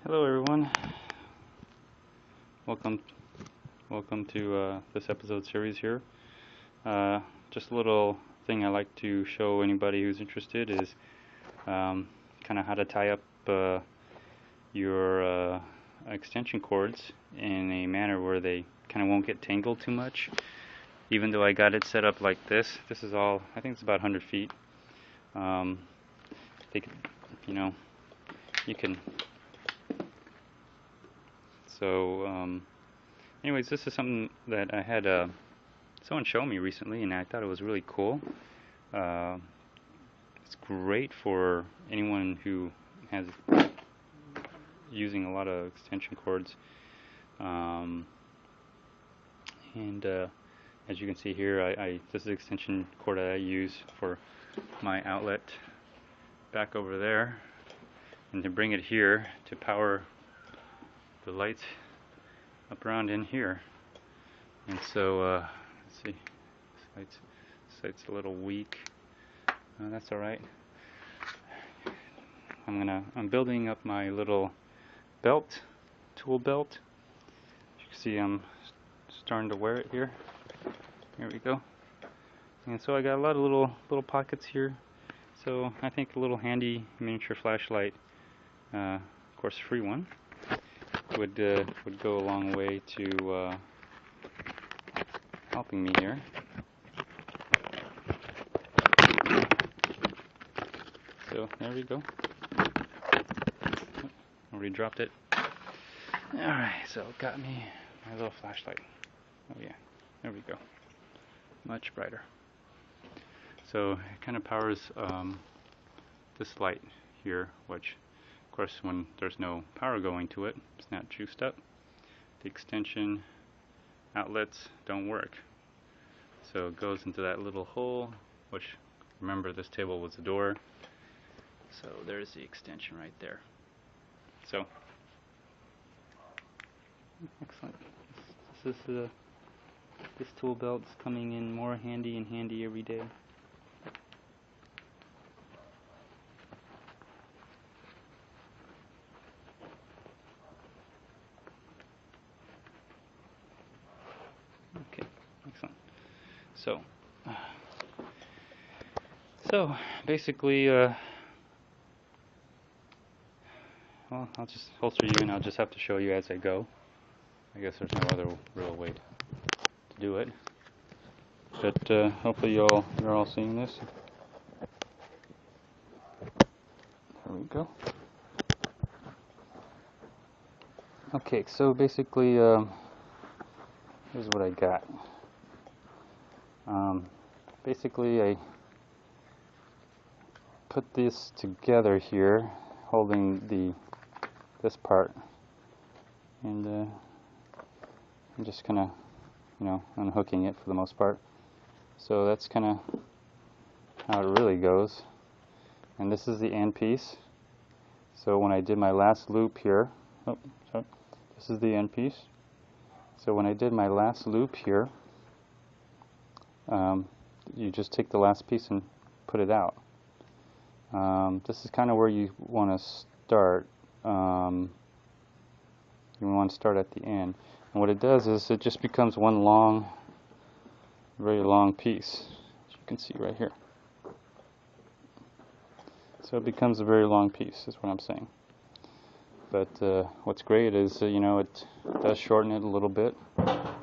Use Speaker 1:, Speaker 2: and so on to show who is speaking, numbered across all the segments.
Speaker 1: Hello everyone. Welcome to this episode series here. Just a little thing I like to show anybody who's interested is kind of how to tie up your extension cords in a manner where they kind of won't get tangled too much. Even though I got it set up like this is all, I think it's about 100 feet. They could, you can. So, anyways, this is something that I had someone show me recently, and I thought it was really cool. It's great for anyone who has using a lot of extension cords. And as you can see here, this is the extension cord that I use for my outlet back over there, and to bring it here to power the lights up around in here. And so let's see, this light's a little weak. That's alright. I'm building up my little belt, tool belt. As you can see, I'm starting to wear it here. Here we go. And so I got a lot of little pockets here. So I think a little handy miniature flashlight, of course, free one, would go a long way to helping me here. So there we go. Already dropped it. Alright, so got me my little flashlight. Oh yeah, there we go. Much brighter. So it kind of powers this light here, which of course when there's no power going to it, it's not juiced up, the extension outlets don't work. So it goes into that little hole, which, remember, this table was the door. So there's the extension right there. So excellent. This tool belt's coming in more handy and handy every day. Okay, excellent. So basically, well, I'll just holster you, and I'll just have to show you as I go. I guess there's no other real way to do it. But hopefully you're all seeing this. There we go. Okay, so basically, here's what I got. Basically, I put this together here, holding this part, and I'm just kind of, unhooking it for the most part. So that's kind of how it really goes. And this is the end piece. So when I did my last loop here, this is the end piece. So when I did my last loop here, you just take the last piece and put it out. This is kind of where you want to start. You want to start at the end. And what it does is it just becomes one long, very long piece, as you can see right here. So it becomes a very long piece, is what I'm saying. But what's great is, it does shorten it a little bit. Oh,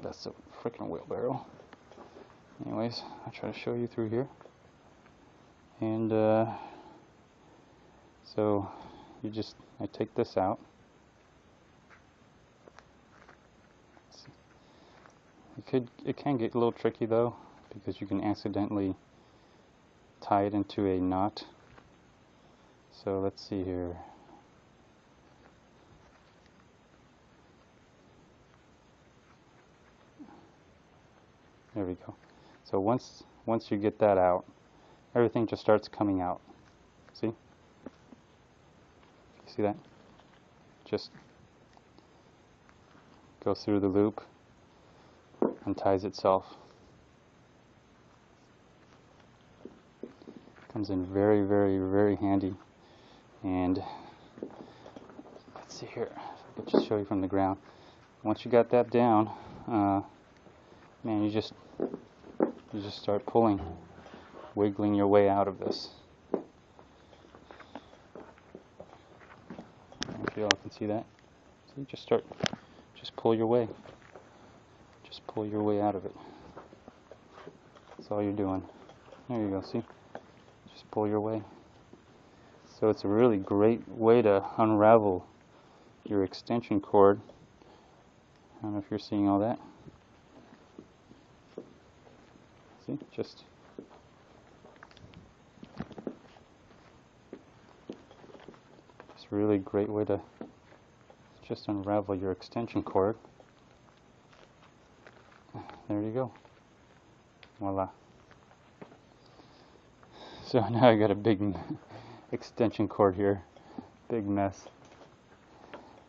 Speaker 1: that's a freaking wheelbarrow. Anyways, I'll try to show you through here. And so I take this out. It can get a little tricky though, because you can accidentally tie it into a knot. So let's see here. There we go. So once you get that out, everything just starts coming out. See? You see that? Just goes through the loop and ties itself. Comes in very, very, very handy. And let's see here. I could just show you from the ground. Once you got that down, man, you just start pulling, wiggling your way out of this. If you all can see that. So you just pull your way. Just pull your way out of it. That's all you're doing. There you go, see? Just pull your way. So it's a really great way to unravel your extension cord. I don't know if you're seeing all that. See, just really great way to just unravel your extension cord. There you go. Voila. So now I got a big extension cord here. Big mess.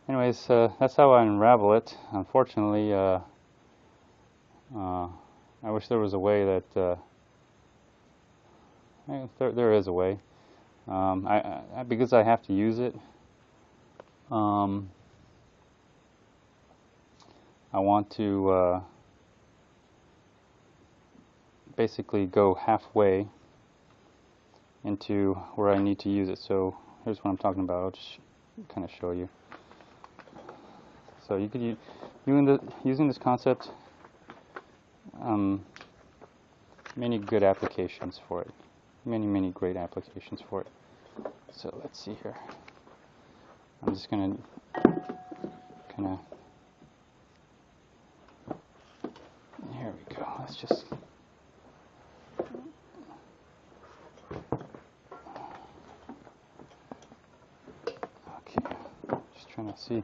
Speaker 1: Anyways, that's how I unravel it. Unfortunately, I wish there was a way that there is a way. Because I have to use it, I want to basically go halfway into where I need to use it. So here's what I'm talking about. I'll just kind of show you. So you could using this concept, many good applications for it. Many great applications for it. So let's see here. I'm just gonna kind of, here we go. Let's just, okay, just trying to see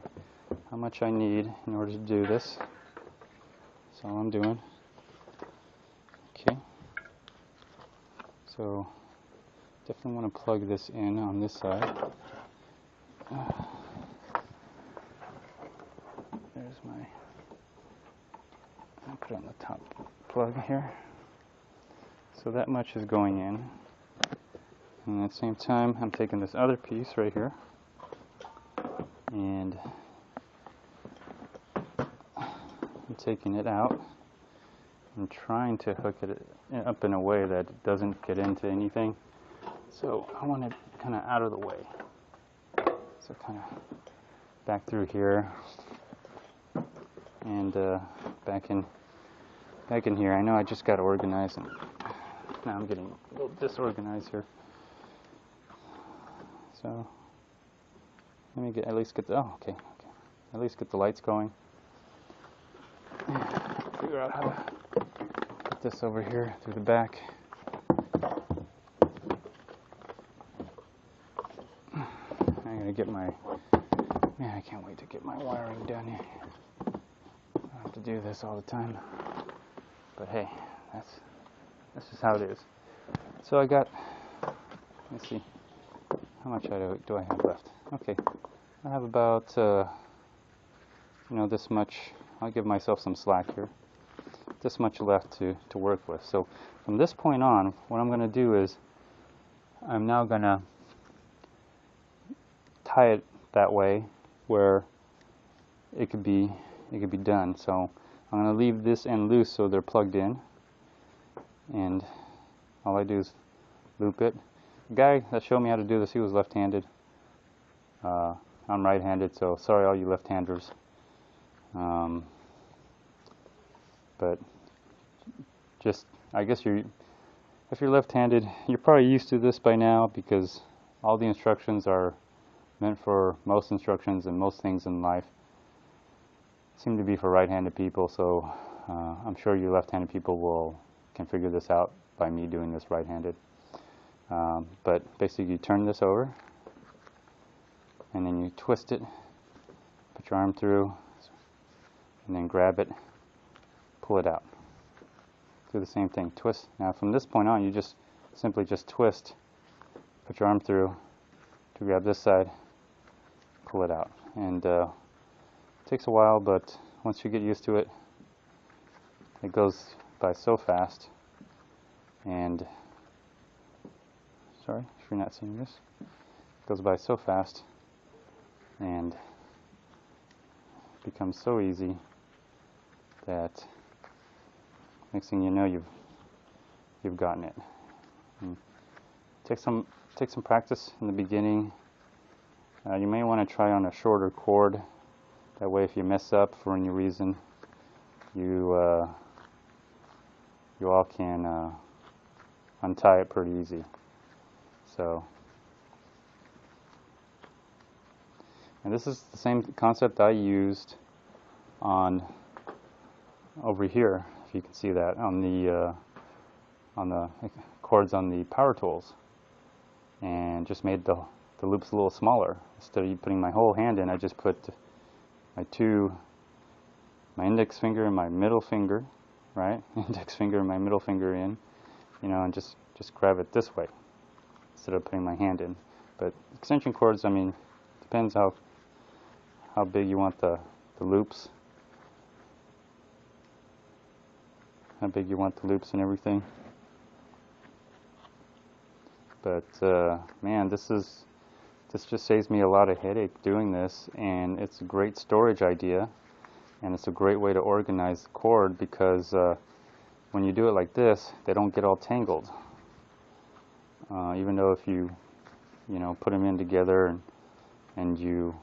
Speaker 1: how much I need in order to do this. That's all I'm doing. Okay. So definitely want to plug this in on this side. There's my, I'll put it on the top plug here. So that much is going in. And at the same time, I'm taking this other piece right here and I'm taking it out. I'm trying to hook it up in a way that it doesn't get into anything. So I want it kind of out of the way. So kind of back through here and back in here. I know I just got organized and now I'm getting a little disorganized here. So let me at least get the, oh, okay. At least get the lights going. Figure out how to put this over here through the back. I'm gonna get my, man, I can't wait to get my wiring done here. I don't have to do this all the time, but hey, that's just how it is. So I got, let's see, how much do I have left? Okay, I have about, this much. I'll give myself some slack here. This much left to work with. So from this point on, what I'm going to do is I'm now going to tie it that way where it could be done. So I'm going to leave this end loose so they're plugged in, and all I do is loop it. The guy that showed me how to do this, he was left-handed. I'm right-handed, so sorry all you left-handers. But just, I guess if you're left-handed, you're probably used to this by now because all the instructions are meant for, most instructions and most things in life seem to be for right-handed people, so I'm sure you left-handed people can figure this out by me doing this right-handed. But basically you turn this over and then you twist it, put your arm through, and then grab it, pull it out. Do the same thing, twist. Now from this point on, you just simply twist, put your arm through to grab this side, pull it out. And it takes a while, but once you get used to it, it goes by so fast. And sorry if you're not seeing this, it goes by so fast, and becomes so easy that next thing you know, you've gotten it. And take some practice in the beginning. You may want to try on a shorter cord. That way, if you mess up for any reason, you all can untie it pretty easy. So, and this is the same concept I used on over here, if you can see that, on the cords on the power tools, and just made the loops a little smaller. Instead of putting my whole hand in, I just put my index finger and my middle finger, right? Index finger and my middle finger in, you know, and just grab it this way instead of putting my hand in. But extension cords, I mean, depends how big you want the loops, how big you want the loops and everything. But man, this just saves me a lot of headache doing this, and it's a great storage idea, and it's a great way to organize the cord, because when you do it like this, they don't get all tangled. Even though if you know, put them in together and you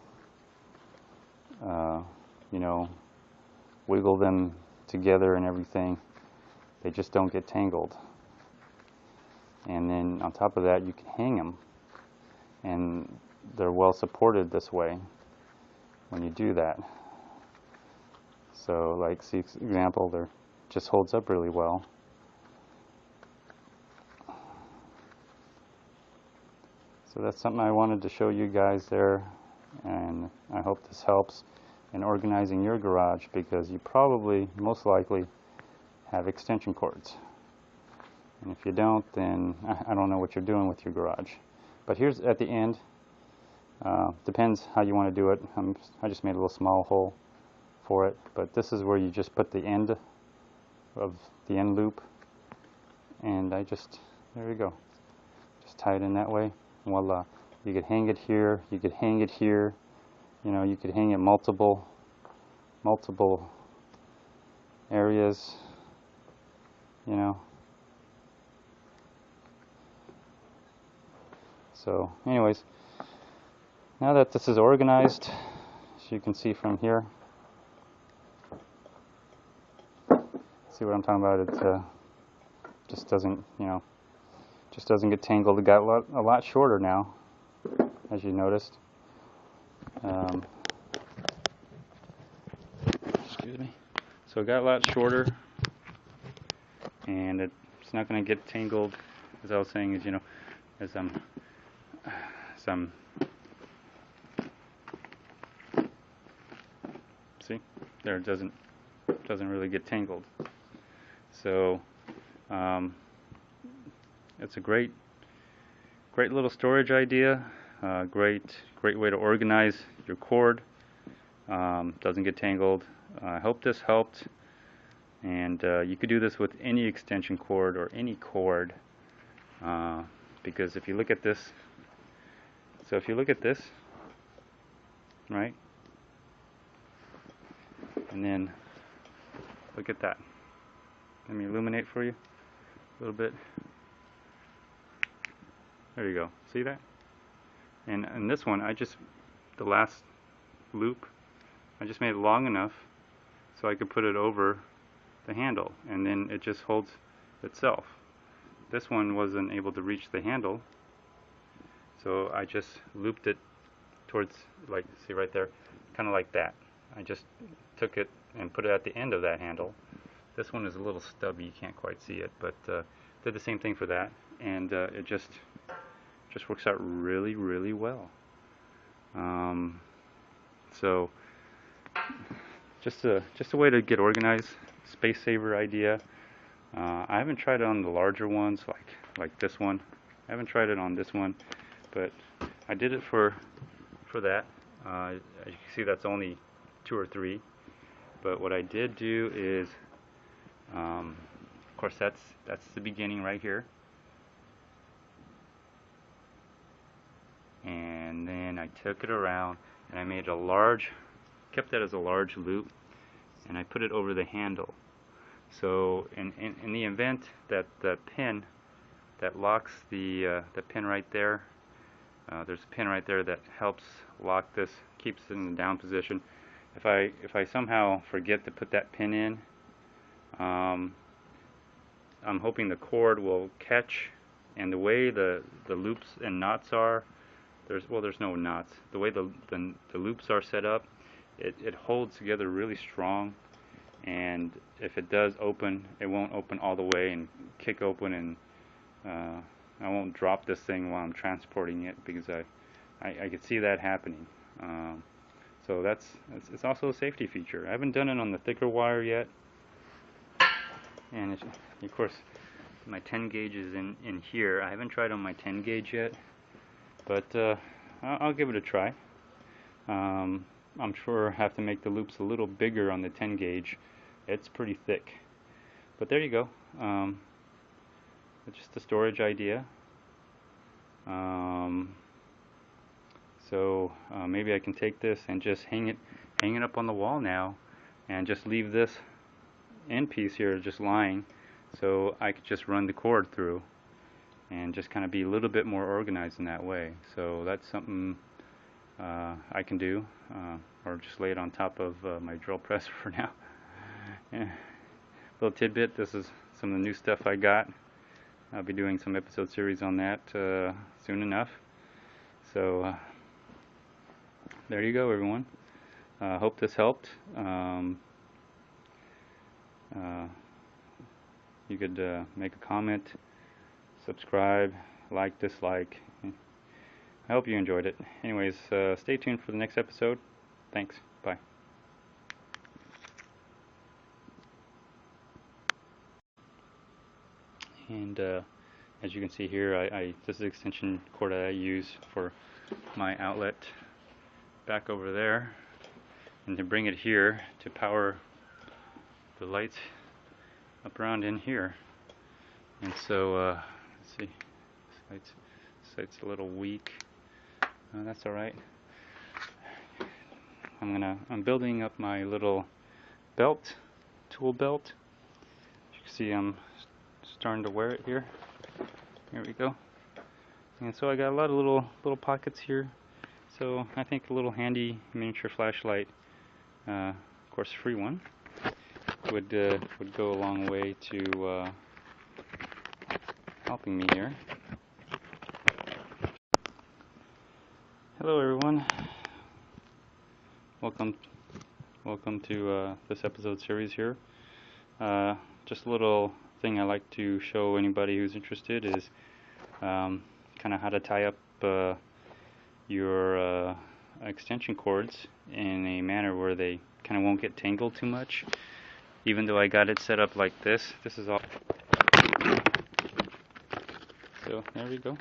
Speaker 1: know, wiggle them together and everything, they just don't get tangled. And then on top of that, you can hang them, and they're well supported this way when you do that. So, like, see, example, there just holds up really well. So that's something I wanted to show you guys there, and I hope this helps in organizing your garage, because you probably, most likely, have extension cords. And if you don't, then I don't know what you're doing with your garage. But here's at the end, depends how you want to do it. I just made a little small hole for it, but this is where you just put the end of the end loop, and there you go, just tie it in that way. Voila. You could hang it here, you could hang it here, you know, you could hang it multiple areas, you know. So anyways, now that this is organized, as you can see from here, see what I'm talking about, it just doesn't, you know, just doesn't get tangled. It got a lot shorter now, as you noticed. Excuse me. So it got a lot shorter, and it's not going to get tangled, as I was saying, as you know, as see there, it doesn't really get tangled. So it's a great little storage idea. Great way to organize your cord. Doesn't get tangled. I hope this helped. And you could do this with any extension cord or any cord, because if you look at this, right, and then look at that. Let me illuminate for you a little bit. There you go. See that? And this one, the last loop, I just made it long enough so I could put it over the handle, and then it just holds itself. This one wasn't able to reach the handle, so I just looped it towards, like, see right there, kind of like that. I just took it and put it at the end of that handle. This one is a little stubby, you can't quite see it, but did the same thing for that, and it just works out really, really well. So just a way to get organized, space saver idea. I haven't tried it on the larger ones like this one. I haven't tried it on this one, but I did it for that. As you can see, that's only 2 or 3. But what I did do is, of course, that's the beginning right here. And then I took it around and I made a large kept that as a large loop, and I put it over the handle. So in the event that the pin that locks the pin right there, there's a pin right there that helps lock this, keeps it in the down position. If I somehow forget to put that pin in, I'm hoping the cord will catch, and the way the loops and knots are, there's no knots. The way the loops are set up, it holds together really strong, and if it does open, it won't open all the way and kick open, and I won't drop this thing while I'm transporting it, because I could see that happening. So it's also a safety feature. I haven't done it on the thicker wire yet, and of course my 10 gauge is in here. I haven't tried on my 10 gauge yet, but I'll give it a try. I'm sure I have to make the loops a little bigger on the 10 gauge. It's pretty thick, but there you go. It's just a storage idea. So maybe I can take this and just hang it up on the wall now, and just leave this end piece here just lying, so I could just run the cord through and just kind of be a little bit more organized in that way. So that's something I can do, or just lay it on top of my drill press for now. Yeah. Little tidbit, this is some of the new stuff I got. I'll be doing some episode series on that soon enough. So there you go, everyone. Hope this helped. You could make a comment, subscribe, like, dislike. I hope you enjoyed it. Anyways, stay tuned for the next episode. Thanks. Bye. And as you can see here, this is the extension cord that I use for my outlet back over there, and to bring it here to power the lights up around in here. And so let's see, this light's a little weak. That's alright. I'm building up my little belt, tool belt. As you can see, I'm starting to wear it here. Here we go. And so I got a lot of little pockets here. So I think a little handy miniature flashlight, of course free one, would go a long way to helping me here. Hello everyone. Welcome to this episode series here. Just a little thing I like to show anybody who's interested is kind of how to tie up your extension cords in a manner where they kind of won't get tangled too much. Even though I got it set up like this is all. So there we go.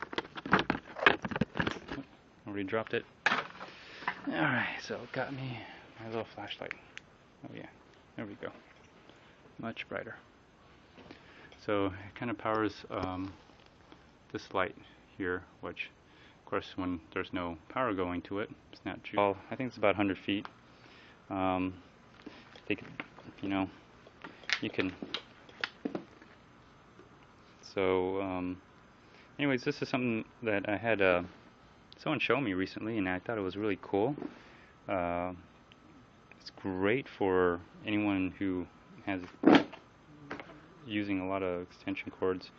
Speaker 1: Already dropped it. Alright, so got me my little flashlight. Oh yeah, there we go. Much brighter. So it kind of powers this light here, which of course when there's no power going to it, it's not true. Well, I think it's about 100 feet. They could, you can. So anyways, this is something that I had someone show me recently, and I thought it was really cool. It's great for anyone who has using a lot of extension cords.